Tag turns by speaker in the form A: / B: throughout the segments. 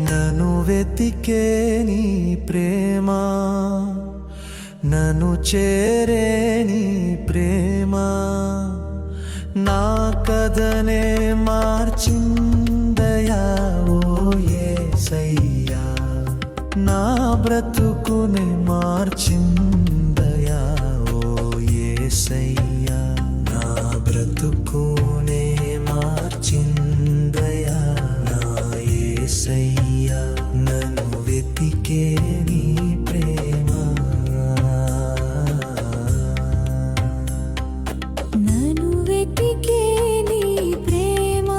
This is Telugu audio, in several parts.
A: నను వెతికే నీ ప్రేమ, నను చేరే నీ ప్రేమ, నా కథనే మార్చిందయా ఓ యేసయ్యా, నా బ్రతుకునే మార్చిందయా ఓ యేసయ్యా, నా బ్రతుకునే మార్చిందయా నా యేసయ్యా, నన్ను వెతికే నీ ప్రేమ.
B: నన్ను వెతికే నీ ప్రేమ,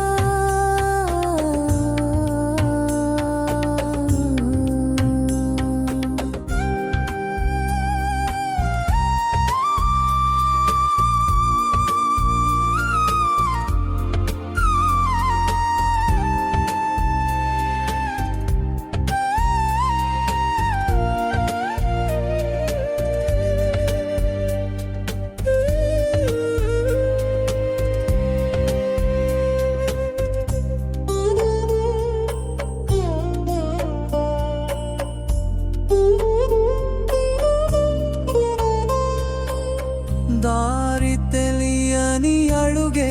A: దారి తెలియని అడుగే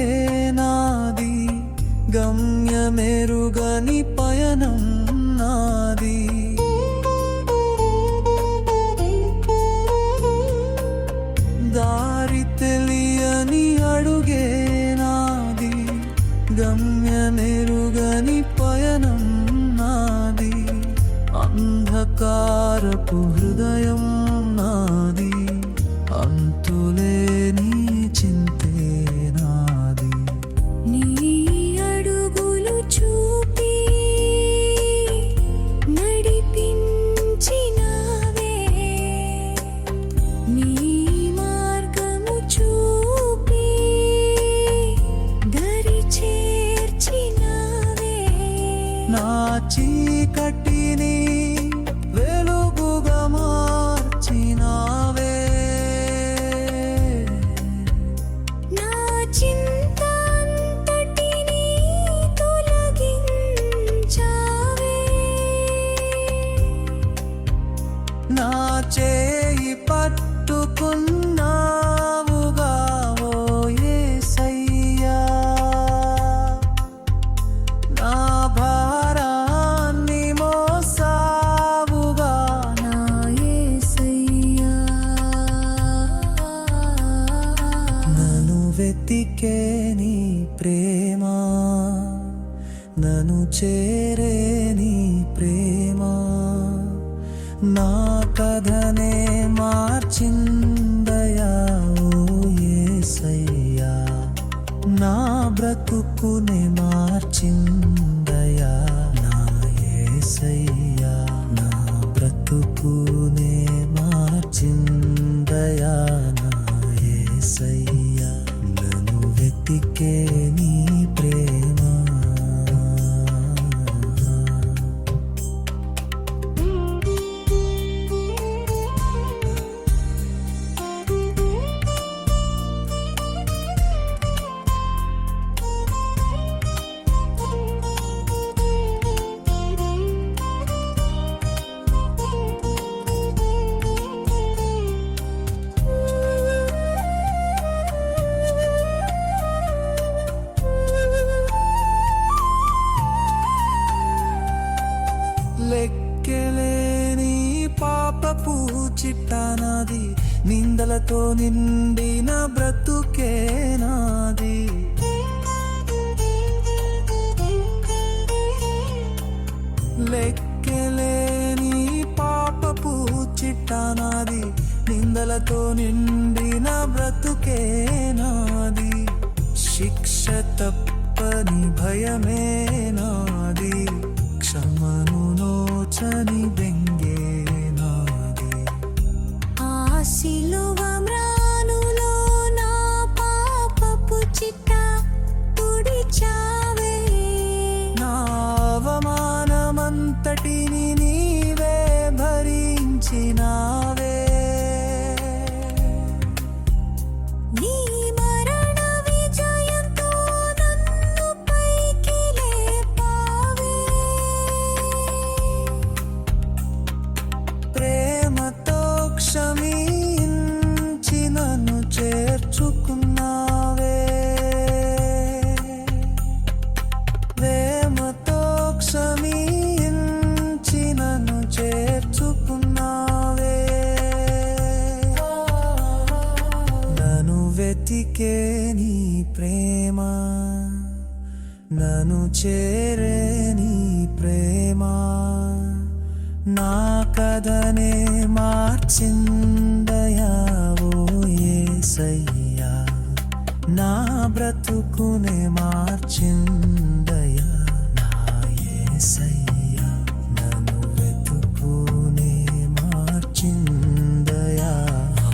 A: నాది, గమ్యమెరుగని పయనం నాది, దారి తెలియని అడుగే నాది, గమ్యమెరుగని పయనం నాది, అంధకారపు హృదయం నాది, అంతులేని చింతే నాది.
B: నీ అడుగులు చూపి నడిపించినావే, నీ మార్గము చూపి దరి చేర్చినావే,
A: నా చీకటిని వెలుగుగా మార్చినావే,
B: నా చింతంతటిని తొలగించావే,
A: నా చేయి పట్టుకున్నావుగా ఓ యేసయ్యా, నా భారాన్ని మోసావుగా
B: నా యేసయ్యా.
A: నన్ను వెతికే నీ ప్రేమ, నన్ను చేరే నీ ప్రేమ, నా కథనే మార్చిందయా ఓ యేసయ్యా, నా బ్రతుకునే మార్చిందయా నా యేసయ్యా, నా బ్రతుకునే మార్చిందయా నా యేసయ్యా, నన్ను వెతికే నీ ప్రేమ. లెక్కలేని పాపపు చిట్టానాది, నిందలతో నిండిన బ్రతుకే నాది, లెక్కలేని పాపపు చిట్టానాది, నిందలతో నిండిన బ్రతుకే నాది, శిక్ష తప్పని భయమే నాది, క్షమను నోచని బెంగే నాది.
B: ఆ సిలువ మ్రానులో నా పాపపు చిట్ట తుడిచావే.
A: నా అవమానమంతటిని నీవే భరించినావే.
B: నీ మరణ విజయంతో నన్ను పైకి లేపావే.
A: ప్రేమతో క్షమించి నన్ను చేర్చుకున్నావే. ప్రేమతో క్షమించి నన్ను చేర్చుకున్నావే. నన్ను వెతికే నీ ప్రేమ, నన్ను చేరే నీ ప్రేమ, నా కథనే మార్చిందయా ఓ యేసయ్యా, నా బ్రతుకునే మార్చిందయా నా యేసయ్యా, నన్ను వెతుకునే మార్చిందయా ఆ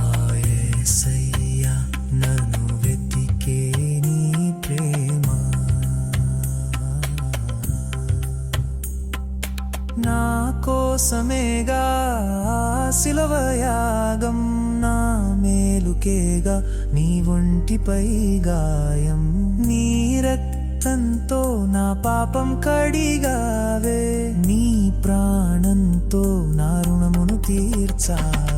A: యేసయ్యా, నన్ను వెతికే నీ ప్రేమ. నా కోసమేగా శిలవయాగం, నా మేలుకేగా నీ ఒంటిపై గాయం, నీ రక్తంతో నా పాపం కడిగావే, నీ ప్రాణంతో నా రుణమును తీర్చావే.